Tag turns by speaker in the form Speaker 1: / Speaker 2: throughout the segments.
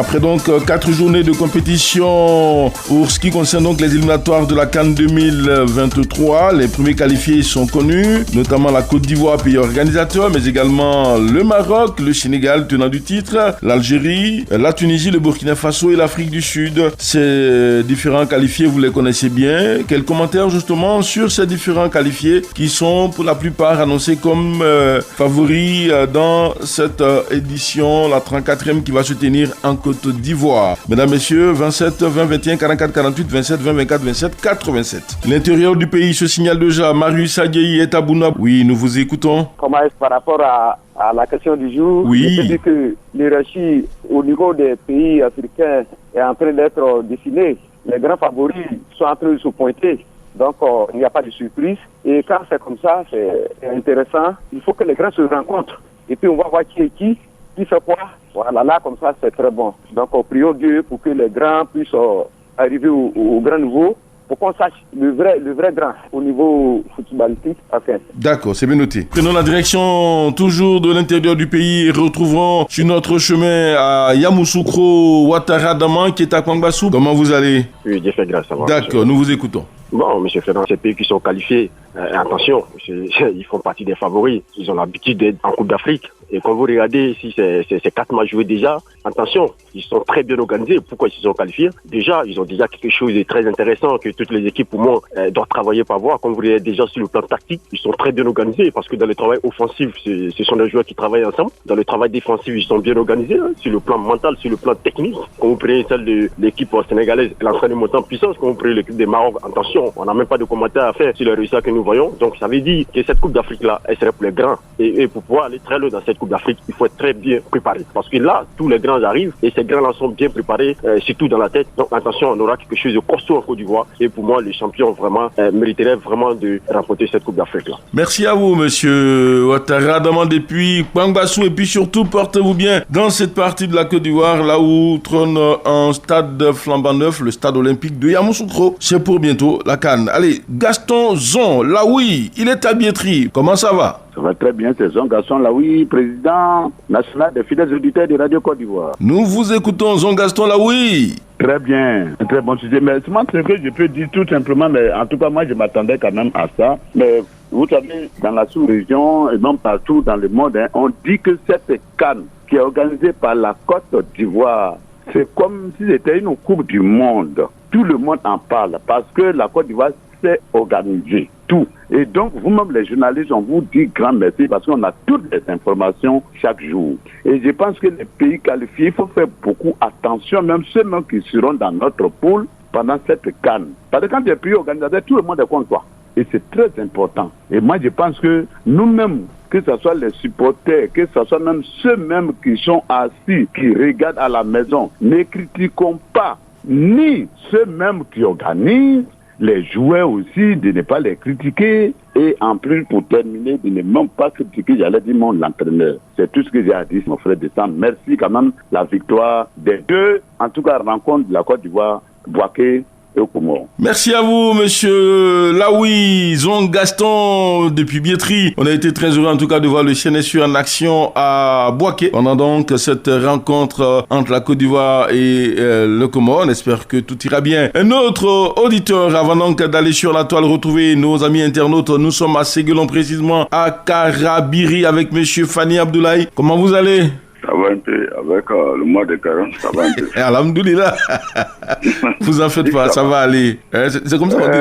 Speaker 1: Après donc 4 journées de compétition pour ce qui concerne donc les éliminatoires de la CAN 2023, les premiers qualifiés sont connus, notamment la Côte d'Ivoire, pays organisateur, mais également le Maroc, le Sénégal, tenant du titre, l'Algérie, la Tunisie, le Burkina Faso et l'Afrique du Sud. Ces différents qualifiés, vous les connaissez bien. Quels commentaires justement sur ces différents qualifiés qui sont pour la plupart annoncés comme favoris dans cette édition, la 34e qui va se tenir en Côte d'Ivoire. Mesdames, Messieurs, 27, 20, 21, 44, 48, 27, 20, 24, 27, 87. L'intérieur du pays se signale déjà. Marius Adjeyi est à Bouna. Oui, nous vous écoutons.
Speaker 2: Comment est-ce par rapport à la question du jour?
Speaker 1: Oui.
Speaker 2: Je dis que l'hierarchie au niveau des pays africains est en train d'être dessinée. Les grands favoris sont en train de se pointer. Donc, il n'y a pas de surprise. Et quand c'est comme ça, c'est intéressant. Il faut que les grands se rencontrent. Et puis, on va voir qui est qui fait quoi. Voilà, là, comme ça, c'est très bon. Donc, on prie au Dieu pour que les grands puissent arriver au grand niveau, pour qu'on sache le vrai grand au niveau footballistique. Okay.
Speaker 1: D'accord, c'est bien noté. Prenons la direction toujours de l'intérieur du pays et retrouvons sur notre chemin à Yamoussoukro Ouattara Daman qui est à Kwangbassou. Comment vous allez?
Speaker 3: Oui, Dieu fait grâce à moi.
Speaker 1: D'accord, nous vous écoutons.
Speaker 3: Bon, monsieur Ferrand, ces pays qui sont qualifiés, attention, ils font partie des favoris. Ils ont l'habitude d'être en Coupe d'Afrique. Et quand vous regardez ici, ces 4 matchs joués déjà, attention, ils sont très bien organisés. Pourquoi ils se sont qualifiés? Déjà, ils ont déjà quelque chose de très intéressant que toutes les équipes, pour moi, doivent travailler par voir. Comme vous regardez déjà sur le plan tactique, ils sont très bien organisés parce que dans le travail offensif, ce sont des joueurs qui travaillent ensemble. Dans le travail défensif, ils sont bien organisés, hein, sur le plan mental, sur le plan technique. Quand vous prenez celle de l'équipe sénégalaise, l'entraînement montant en puissance, quand vous prenez l'équipe des Maroc, attention, on n'a même pas de commentaires à faire sur les résultats que nous voyons. Donc ça veut dire que cette Coupe d'Afrique-là, elle serait pour les grands. Et pour pouvoir aller très loin dans cette Coupe d'Afrique, il faut être très bien préparé. Parce que là, tous les grands arrivent et ces grands-là sont bien préparés, surtout dans la tête. Donc attention, on aura quelque chose de costaud en Côte d'Ivoire. Et pour moi, les champions vraiment mériteraient vraiment de remporter cette Coupe d'Afrique-là.
Speaker 1: Merci à vous, monsieur Ouattara Daman depuis Kwangbassou. Et puis surtout, portez-vous bien dans cette partie de la Côte d'Ivoire, là où trône un stade flambant neuf, le stade olympique de Yamoussoukro. C'est pour bientôt la CAN. Allez, Gaston Zon, là oui, il est à Biétry. Comment ça va?
Speaker 4: Ça va très bien, c'est Zon Gaston Laoui, président national des fidèles auditeurs de Radio Côte d'Ivoire.
Speaker 1: Nous vous écoutons, Zon Gaston Laoui.
Speaker 4: Très bien, un très bon sujet. Mais c'est ce que je peux dire tout simplement, mais en tout cas, moi, je m'attendais quand même à ça. Mais vous savez, dans la sous-région et même partout dans le monde, on dit que cette CAN qui est organisée par la Côte d'Ivoire, c'est comme si c'était une Coupe du monde. Tout le monde en parle parce que la Côte d'Ivoire s'est organisée. Tout. Et donc, vous-même, les journalistes, on vous dit grand merci parce qu'on a toutes les informations chaque jour. Et je pense que les pays qualifiés, il faut faire beaucoup attention, même ceux même qui seront dans notre pool pendant cette CAN. Parce que quand les pays organisateurs, tout le monde est contre toi. Et c'est très important. Et moi, je pense que nous-mêmes, que ce soit les supporters, que ce soit même ceux-mêmes qui sont assis, qui regardent à la maison, ne critiquons pas ni ceux-mêmes qui organisent, les joueurs aussi, de ne pas les critiquer. Et en plus, pour terminer, de ne même pas critiquer, j'allais dire l'entraîneur. C'est tout ce que j'ai à dire, mon frère de sang. Merci quand même la victoire des deux, en tout cas, rencontre de la Côte d'Ivoire, Bouaké et Comores.
Speaker 1: Merci à vous, monsieur Laoui, Zon Gaston, depuis Biétry. On a été très heureux, en tout cas, de voir le CNSU en action à Bouaké. On a donc cette rencontre entre la Côte d'Ivoire et le Comore. On espère que tout ira bien. Un autre auditeur, avant donc d'aller sur la toile retrouver nos amis internautes, nous sommes à Séguelon, précisément à Karabiri, avec monsieur Fanny Abdoulaye. Comment vous allez?
Speaker 5: Ça va un peu, avec le mois de carême, ça va un peu.
Speaker 1: Alhamdoulilah. Vous en faites pas, ça va aller. C'est comme ça qu'on dit,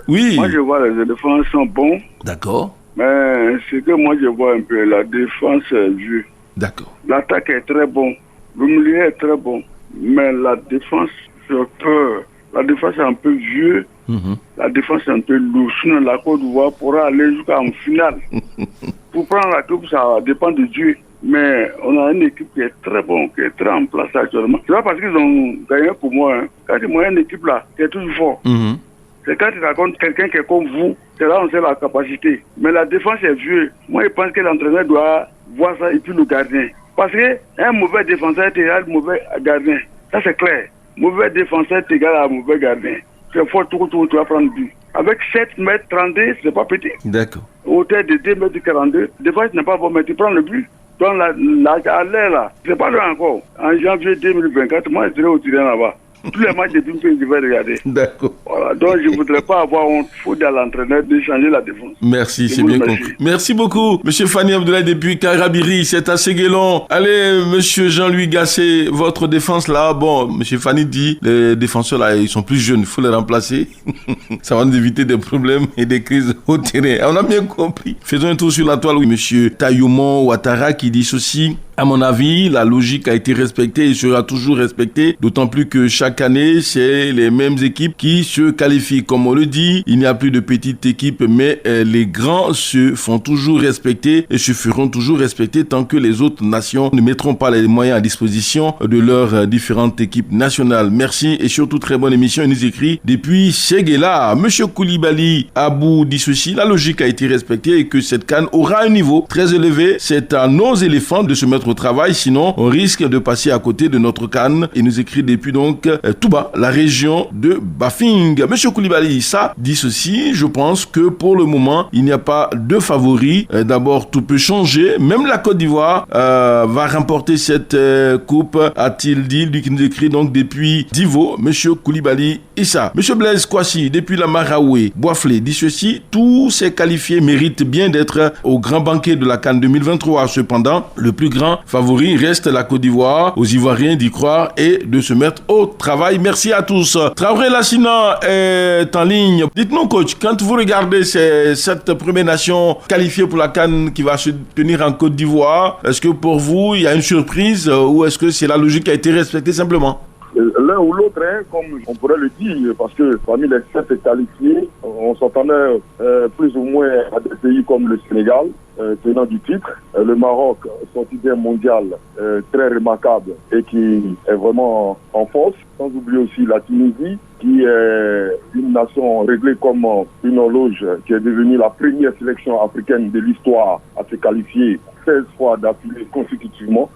Speaker 1: oui.
Speaker 5: Moi, je vois les éléphants sont bons.
Speaker 1: D'accord.
Speaker 5: Mais ce que moi, je vois un peu, la défense est vue.
Speaker 1: D'accord.
Speaker 5: L'attaque est très bon. Le milieu est très bon. Mais la défense, j'ai peur. La défense est un peu vieux. La défense est un peu lourde. Sinon, la Côte d'Ivoire pourra aller jusqu'en finale. Pour prendre la coupe, ça dépend de Dieu. Mais on a une équipe qui est très bonne, qui est très en place actuellement. C'est pas parce qu'ils ont gagné pour moi. Hein. Quand ils ont une équipe là, qui est toujours fort. C'est quand tu racontes quelqu'un qui est comme vous, c'est là on sait la capacité. Mais la défense est vieux. Moi, je pense que l'entraîneur doit voir ça et puis le gardien. Parce qu'un mauvais défenseur est égal à un mauvais gardien. Ça, c'est clair. Mauvais défenseur est égal à un mauvais gardien. C'est fort, tu vas prendre but. Avec 7 mètres 32, c'est pas petit.
Speaker 1: D'accord.
Speaker 5: Hauteur de 2 mètres 42, des fois, ce n'est pas bon, mais tu prends le but. Donc à l'air là, c'est pas loin encore. En janvier 2024, moi je serai au terrain là-bas. Tous les matchs de Pimpe, je vais regarder.
Speaker 1: D'accord.
Speaker 5: Voilà, donc je ne voudrais pas avoir honte. Il faut à l'entraîneur de changer la défense.
Speaker 1: Merci, c'est bien compris. Merci beaucoup, Monsieur Fani Abdoulaye depuis Karabiri, c'est assez guélant. Allez, Monsieur Jean-Louis Gasset, votre défense là, bon, Monsieur Fani dit, les défenseurs là, ils sont plus jeunes, il faut les remplacer. Ça va nous éviter des problèmes et des crises au terrain. On a bien compris. Faisons un tour sur la toile, oui, Monsieur Tayoumon Ouattara qui dit ceci. À mon avis, la logique a été respectée et sera toujours respectée, d'autant plus que chaque année, c'est les mêmes équipes qui se qualifient. Comme on le dit, il n'y a plus de petites équipes, mais les grands se font toujours respecter et se feront toujours respecter tant que les autres nations ne mettront pas les moyens à disposition de leurs différentes équipes nationales. Merci et surtout très bonne émission. Il nous écrit depuis Séguéla. Monsieur Koulibaly Abou dit ceci, la logique a été respectée et que cette CAN aura un niveau très élevé. C'est à nos éléphants de se mettre au travail, sinon on risque de passer à côté de notre CAN. Il nous écrit depuis donc Touba, la région de Bafing. Monsieur Koulibaly, ça dit ceci, je pense que pour le moment, il n'y a pas de favori. D'abord, tout peut changer. Même la Côte d'Ivoire va remporter cette coupe, a-t-il dit, lui qui nous écrit donc depuis Divo, Monsieur Koulibaly Issa. Monsieur Blaise Kouassi, depuis la Maraoué, Boiflé, dit ceci, tous ces qualifiés méritent bien d'être au grand banquet de la CAN 2023. Cependant, le plus grand favori reste la Côte d'Ivoire, aux Ivoiriens d'y croire et de se mettre au travail. Merci à tous. Traoré Lassina est en ligne. Dites-nous, coach, quand vous regardez cette première nation qualifiée pour la CAN qui va se tenir en Côte d'Ivoire, est-ce que pour vous, il y a une surprise ou est-ce que c'est la logique qui a été respectée simplement?
Speaker 6: L'un ou l'autre, hein, comme on pourrait le dire, parce que parmi les 7 qualifiés, on s'entendait plus ou moins à des pays comme le Sénégal, tenant du titre, le Maroc, sorti d'un mondial très remarquable et qui est vraiment en force, sans oublier aussi la Tunisie, qui est une nation réglée comme une horloge, qui est devenue la première sélection africaine de l'histoire à se qualifier 16 fois d'affilée consécutivement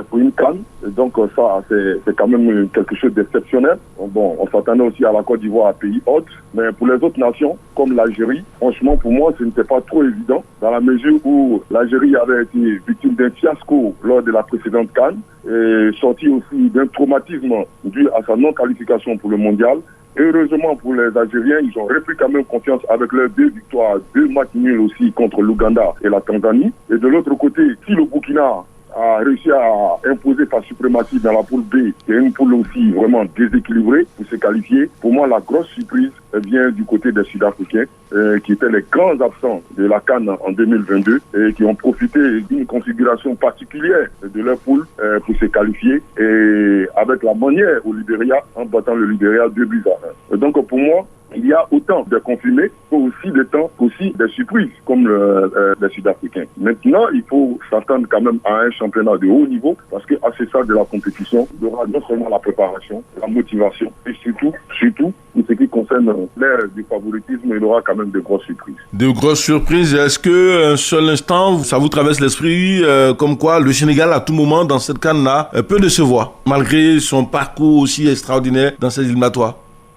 Speaker 6: pour une CAN. Donc ça, c'est quand même quelque chose d'exceptionnel. Bon, on s'attendait aussi à la Côte d'Ivoire, à pays hôte, mais pour les autres nations, comme l'Algérie, franchement, pour moi, ce n'était pas trop évident, dans la mesure où l'Algérie avait été victime d'un fiasco lors de la précédente CAN, et sorti aussi d'un traumatisme dû à sa non-qualification pour le mondial. Heureusement pour les Algériens, ils ont repris quand même confiance avec leurs 2 victoires, 2 matchs nuls aussi contre l'Ouganda et la Tanzanie. Et de l'autre côté, si le Burkina a réussi à imposer sa suprématie dans la poule B, qui est une poule aussi vraiment déséquilibrée pour se qualifier, pour moi la grosse surprise vient du côté des Sud-Africains qui étaient les grands absents de la CAN en 2022 et qui ont profité d'une configuration particulière de leur poule pour se qualifier et avec la manière au Libéria en battant le Libéria 2-1. Donc pour moi, il y a autant de confirmés aussi des surprises comme les Sud-Africains. Maintenant, il faut s'attendre quand même à un championnat de haut niveau parce qu'à ce stade de la compétition, il y aura non seulement la préparation, la motivation et surtout, pour ce qui concerne l'ère du favoritisme, il y aura quand même de grosses surprises.
Speaker 1: De grosses surprises. Est-ce qu'un seul instant, ça vous traverse l'esprit comme quoi le Sénégal, à tout moment, dans cette CAN-là, peut décevoir, malgré son parcours aussi extraordinaire dans ces éliminatoires?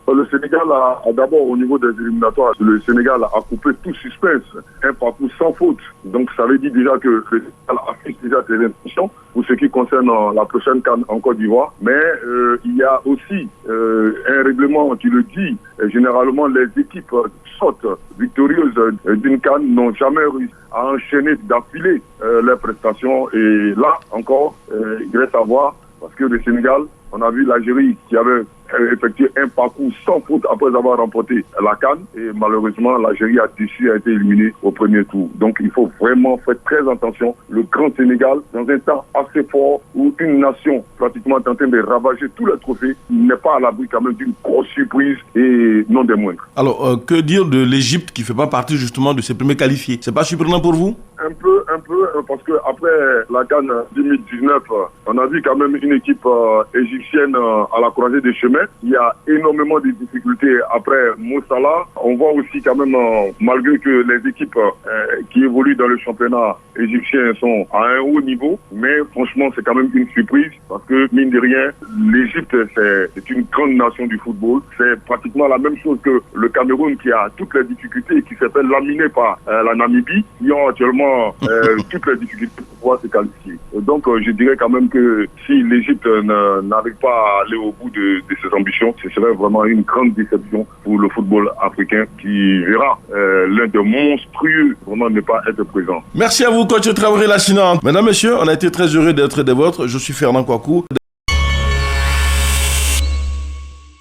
Speaker 6: Le Sénégal a d'abord, au niveau des éliminatoires, le Sénégal a coupé tout suspense, un parcours sans faute. Donc ça veut dire déjà que le Sénégal affiche déjà ses intentions pour ce qui concerne la prochaine CAN en Côte d'Ivoire. Mais il y a aussi un règlement qui le dit. Généralement, les équipes sortent victorieuses d'une CAN n'ont jamais réussi à enchaîner d'affilée leurs prestations. Et là encore, il reste à voir, parce que le Sénégal, on a vu l'Algérie qui avait effectué un parcours sans faute après avoir remporté la CAN et malheureusement l'Algérie a été éliminée au premier tour. Donc il faut vraiment faire très attention. Le grand Sénégal, dans un temps assez fort où une nation pratiquement est en train de ravager tous les trophées, n'est pas à l'abri quand même d'une grosse surprise et non des moindres.
Speaker 1: Alors que dire de l'Égypte qui ne fait pas partie justement de ces premiers qualifiés? C'est pas surprenant pour vous?
Speaker 6: Un peu, parce que après la CAN 2019, on a vu quand même une équipe égyptienne à la croisée des chemins remettre. Il y a énormément de difficultés après Mo Salah. On voit aussi quand même, malgré que les équipes qui évoluent dans le championnat égyptien sont à un haut niveau, mais franchement c'est quand même une surprise parce que mine de rien, l'Égypte c'est une grande nation du football. C'est pratiquement la même chose que le Cameroun qui a toutes les difficultés et qui s'est fait laminer par la Namibie, qui ont actuellement toutes les difficultés pour pouvoir se qualifier. Et donc je dirais quand même que si l'Égypte n'arrive pas à aller au bout de ses ambitions, ce serait vraiment une grande déception pour le football africain qui verra l'un des monstrueux vraiment ne pas être présent.
Speaker 1: Merci à vous, coach Traoré Lassina. Mesdames, messieurs, on a été très heureux d'être des vôtres. Je suis Fernand Kouakou.